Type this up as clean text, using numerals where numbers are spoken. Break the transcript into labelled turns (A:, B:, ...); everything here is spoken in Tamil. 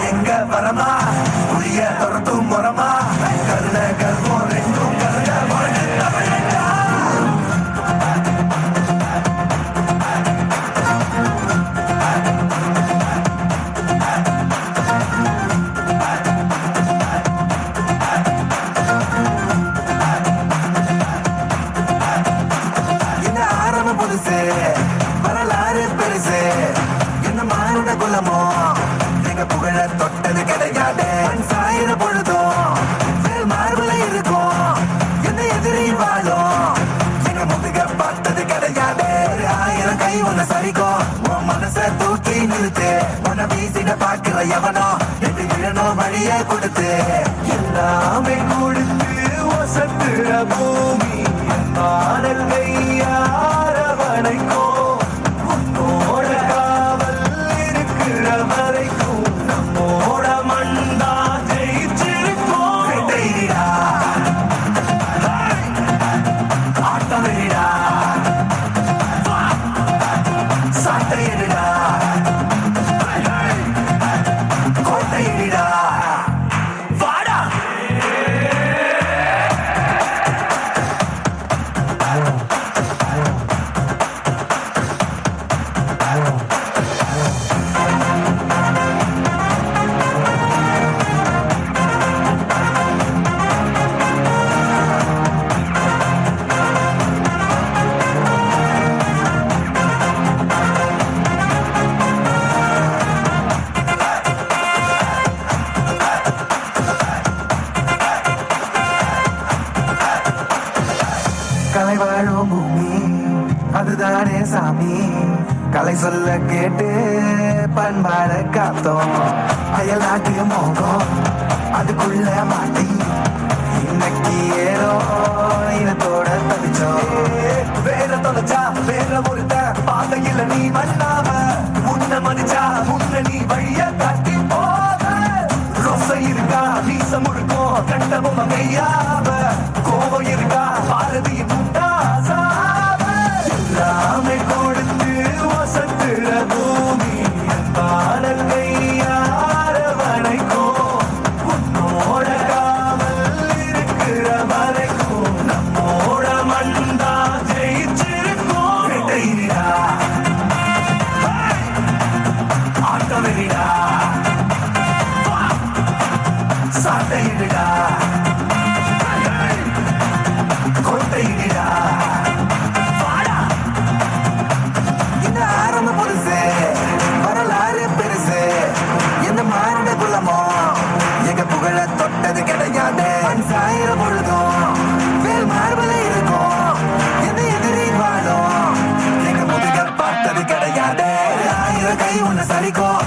A: எங்க வரமா புரிய தொடர்ந்தும் முறமா கருண கர்வம் ரெண்டும் என்ன ஆரம்பம் புதுசு வரலாறு பெருசு என்ன மாறுட குலமோ புகழ தொட்டது கிடையாது சாயிர பொழுதும் மார்புல இருக்கும் என்ன எதிரி வாழும் எங்க முதுக பார்த்தது கிடையாது 1000 கை ஒண்ணு சரிக்கும் உன் மனச தூக்கி நிறுத்து உன்னை வீசிட பாக்குற எவனோ எது விழணும் வழிய கொடுத்து எல்லாமே கொடுத்து வசத்துற பூமி மாடல் கையாரவணைக்கும் உன்னோட காவல் இருக்கிற வரைக்கும் கலை வாழும் பூமி அதுதானே சாமி கலை சொல்ல கேட்டு பண்பாட காத்தோம் அயல் நாட்டிய மோகம் அதுக்குள்ள மாட்டி இன்னைக்கு ஏறோ இனத்தோட தவிச்சோம் வேற தொலைச்சா வேற ஒருத்த பாதையில நீ வண்ணாம முன்ன மதிச்சா முன்ன நீ வழிய காட்டி போத ரொசை இருக்கா வீசம் முழுக்கும் கண்டபொம்ம மெய்யாவ கோபம் இருக்கா பாரதியின் எல்லாமே கொடுத்து வசத்துற பூமி பாடல் கையாரவணைக்கும் உன்னோட காவல் இருக்கிற வரைக்கும் நம்மோட மண்டா ஜெயிச்சிருக்கும் ஆட்டவெறிடா சாட்டையிடா கோட்டையிடா வரலாறு பெருசு என்ன மாறுட குலமோ எங்க புகழ தொட்டது கிடையாது சாயிர பொழுதும் வேல் மார்பல இருக்கும் என்ன எதிரி வாழும் எங்க முதுக பார்த்தது கிடையாது 1000 கை ஒண்ணு சரிக்கும்